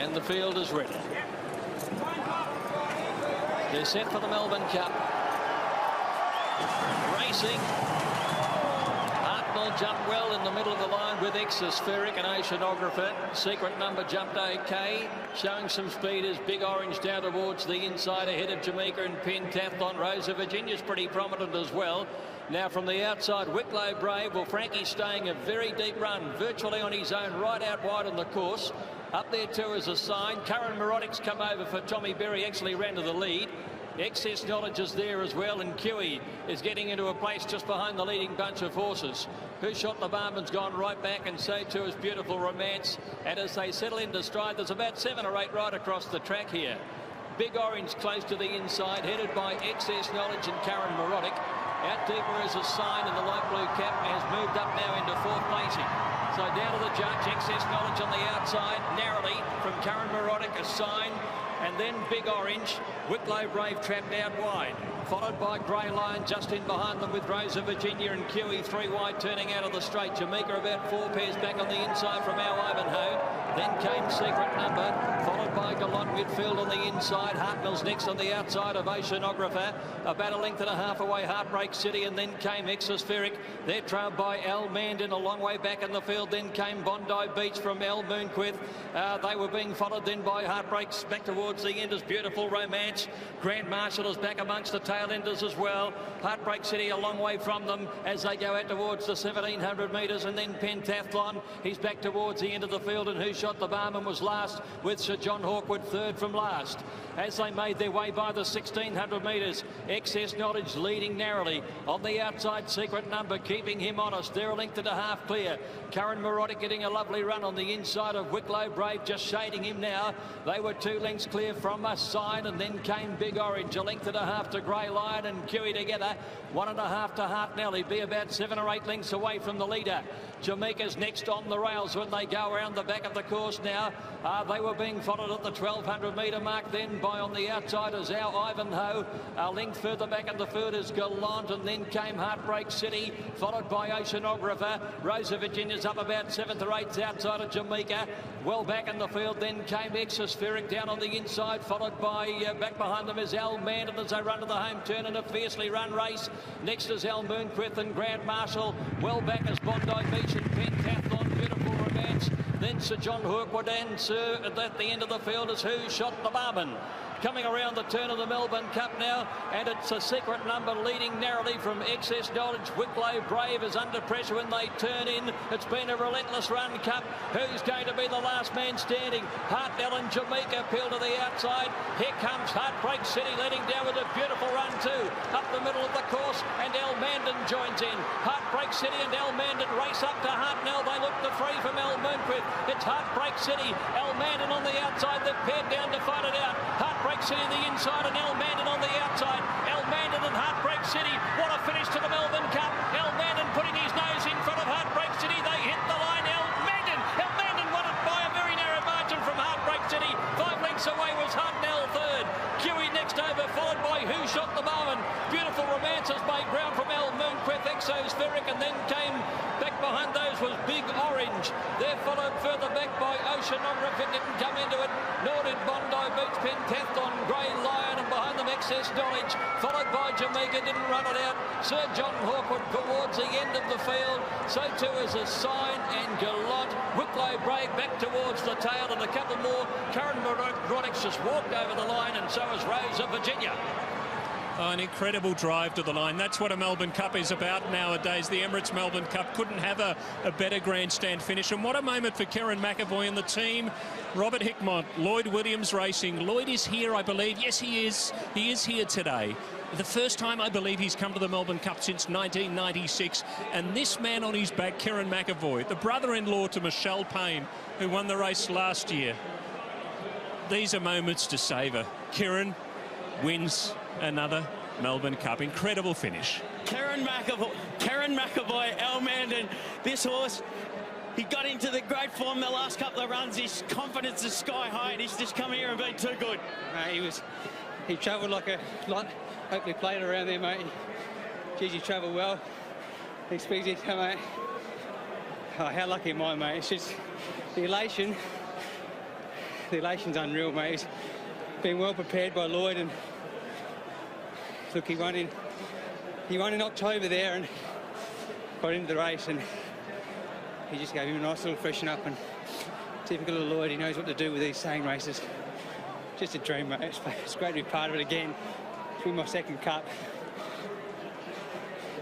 And the field is ready. They're set for the Melbourne Cup. Racing. Hartnell jumped well in the middle of the line with Exospheric and Oceanographer. Secret Number jumped okay. Showing some speed is Big Orange down towards the inside ahead of Jameka and Pentathlon. Rosa Virginia's pretty prominent as well. Now from the outside, Wicklow Brave. Well, Frankie's staying a very deep run, virtually on his own, right out wide on the course. Up there too is a sign. Curren Mirotic's come over for Tommy Berry, actually ran to the lead. Excess Knowledge is there as well, and Qewy is getting into a place just behind the leading bunch of horses. Who Shot TheBarman's gone right back, and so too is Beautiful Romance. And as they settle into stride, there's about 7 or 8 right across the track here. Big Orange close to the inside, headed by Excess Knowledge and Curren Mirotic. Out deeper is a sign, and the light blue cap has moved up now into 4th placing. So down to the judge, Excess Knowledge on the outside, narrowly from Curren Mirotic, a sign. And then Big Orange, Wicklow Brave trapped out wide. Followed by Grey Lion just in behind them with Rosa Virginia and Qewy 3 wide turning out of the straight. Jameka about 4 pairs back on the inside from our Ivanhowe. Then came Secret Number, followed by Gallante midfield on the inside. Hartnell's next on the outside of Oceanographer. About a length and a half away, Heartbreak City, and then came Exospheric. They're trailed by Almandin a long way back in the field. Then came Bondi Beach from Almoonqith. They were being followed then by Heartbreaks back towards the end as Beautiful Romance. Marshal is back amongst the tail enders as well. Heartbreak City a long way from them as they go out towards the 1700 metres, and then Pentathlon. He's back towards the end of the field, and Who Shot TheBarman was last with Sir John Hawkwood third from last. As they made their way by the 1600 metres, Excess Knowledge leading narrowly. On the outside, Secret Number keeping him honest. They're a length and a half clear. Curren Mirotic getting a lovely run on the inside of Wicklow Brave, just shading him now. They were 2 lengths clear from a sign, and then came Big Orange, a length and a half to Grey Lion and Qewy together. 1.5 to Hartnell. He'd be about 7 or 8 lengths away from the leader. Jameka's next on the rails when they go around the back of the course now. They were being followed at the 1200 metre mark then by on the outside is our Ivanhowe. A length further back in the field is Gallante, and then came Heartbreak City, followed by Oceanographer. Rosa Virginia's up about 7th or 8th outside of Jameka. Well back in the field then came Exospheric down on the inside, followed by back behind them is Almandin as they run to the home turn in a fiercely run race. Next is Almoonqith and Marshal. Well back is Bondi Beach and Pentathlon. Beautiful Romance. Then Sir John Hawkwood, and Sir at the end of the field is Who Shot TheBarman. Coming around the turn of the Melbourne Cup now, and it's a Secret Number leading narrowly from Excess Knowledge. Wicklow Brave is under pressure when they turn in. It's been a relentless run, Cup. Who's going to be the last man standing? Hartnell and Jameka peel to the outside. Here comes Heartbreak City leading down with a beautiful run too. Up the middle of the course, and Almandin joins in. Heartbreak City and Almandin race up to Hartnell. They look to free from Almoonqith. It's Heartbreak City, Almandin on the outside. They've paired down to fight it out. Heartbreak City on the inside and Almandin on the outside. Almandin and Heartbreak City. What a finish to the Melbourne Cup. Almandin putting his nose in front of Heartbreak City. They hit the line. Almandin won it by a very narrow margin from Heartbreak City. 5 lengths away was Hartnell third. Qewy next over, followed by Who Shot TheBarman. Beautiful Romance has made ground from Almoonqith, Exospheric, and then came back behind those was Big Orange. They're followed further back by Oceanographer, didn't come into it, nor did Bondi Beach. Pentathlon, Grey Lion, and behind them Excess Knowledge, followed by Jameka, didn't run it out. Sir John Hawkwood towards the end of the field, so too is a sign, and Gallante. Wicklow Brave back towards the tail, and a couple more. Curren Mirotic's just walked over the line, and so is Rosa Virginia. Oh, an incredible drive to the line. That's what a Melbourne Cup is about nowadays. The Emirates Melbourne Cup couldn't have a better grandstand finish. And what a moment for Kerrin McEvoy and the team. Robert Hickmott, Lloyd Williams Racing. Lloyd is here, I believe. Yes, he is. He is here today. The first time, I believe, he's come to the Melbourne Cup since 1996. And this man on his back, Kerrin McEvoy, the brother-in-law to Michelle Payne, who won the race last year. These are moments to savour. Kerrin wins another Melbourne Cup. Incredible finish. Kerrin McEvoy, Almandin. This horse, he got into the great form the last couple of runs. His confidence is sky high, and he's just come here and been too good. He travelled like a lot. Hopefully played around there, mate. Geez, he travelled well. He speaks it, mate. Oh, how lucky am I, mate? It's just the elation. the elation's unreal, mate. He's been well prepared by Lloyd, and look, he won in October there and got into the race, and he just gave him a nice little freshen up. And typical of Lloyd, he knows what to do with these same races. Just a dream, mate. It's great to be part of it again. It's been my second cup.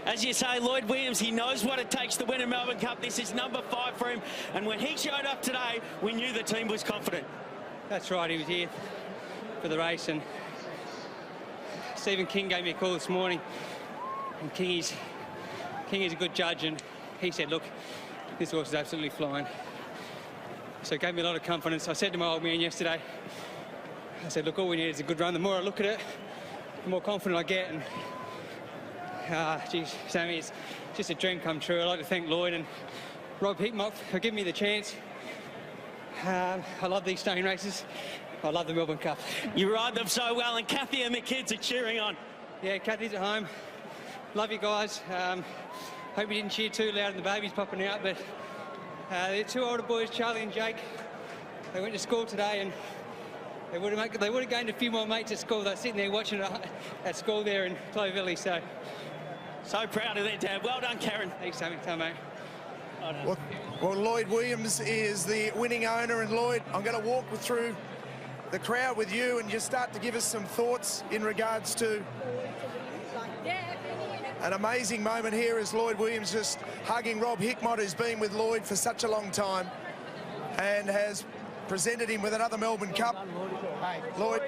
As you say, Lloyd Williams, he knows what it takes to win a Melbourne Cup. This is number 5 for him. And when he showed up today, we knew the team was confident. That's right, he was here for the race. And Stephen King gave me a call this morning. And King is a good judge. And he said, look, this horse is absolutely flying. So it gave me a lot of confidence. I said to my old man yesterday, I said, look, all we need is a good run. The more I look at it, the more confident I get. And geez, Sammy, it's just a dream come true. I'd like to thank Lloyd and Rob Hickmott for giving me the chance. I love these staying races. I love the Melbourne Cup. You ride them so well, and Kathy and the kids are cheering on. Yeah, Kathy's at home. Love you guys. Hope you didn't cheer too loud and the baby's popping out, but the 2 older boys, Charlie and Jake, they went to school today, and they would have gained a few more mates at school. They're sitting there watching it at school there in Clovelly, So proud of their dad. Well done, Curren. Thanks, Sammy. Tell me. Well, Lloyd Williams is the winning owner, and Lloyd, I'm going to walk through the crowd with you and just start to give us some thoughts in regards to an amazing moment here as Lloyd Williams just hugging Rob Hickmott, who's been with Lloyd for such a long time and has presented him with another Melbourne Cup. Lloyd,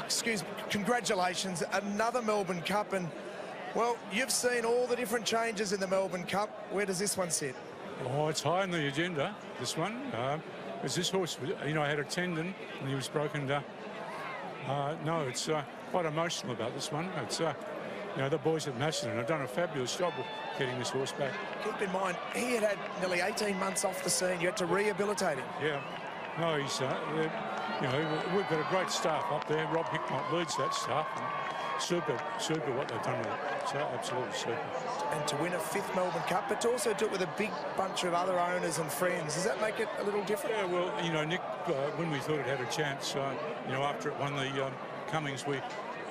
excuse me, congratulations, another Melbourne Cup. And well, you've seen all the different changes in the Melbourne Cup. Where does this one sit? Oh, it's high on the agenda, this one. As this horse, you know, had a tendon and he was broken down. No, it's quite emotional about this one. It's, you know, the boys at Macedon have done a fabulous job of getting this horse back. Keep in mind, he had nearly 18 months off the scene. You had to rehabilitate him. Yeah. No, he's, you know, we've got a great staff up there. Rob Hickmott leads that staff. Super what they've done with it. So absolutely super. And to win a 5th Melbourne Cup, but to also do it with a big bunch of other owners and friends, does that make it a little different? Yeah, well, you know, Nick, when we thought it had a chance, you know, after it won the Cummings, we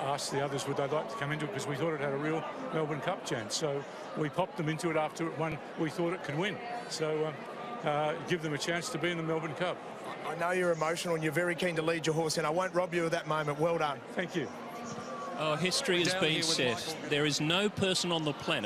asked the others would they like to come into it because we thought it had a real Melbourne Cup chance. So we popped them into it after it won. We thought it could win. So give them a chance to be in the Melbourne Cup. I know you're emotional and you're very keen to lead your horse in. I won't rob you of that moment. Well done. Thank you. Oh, history has been set. There is no person on the planet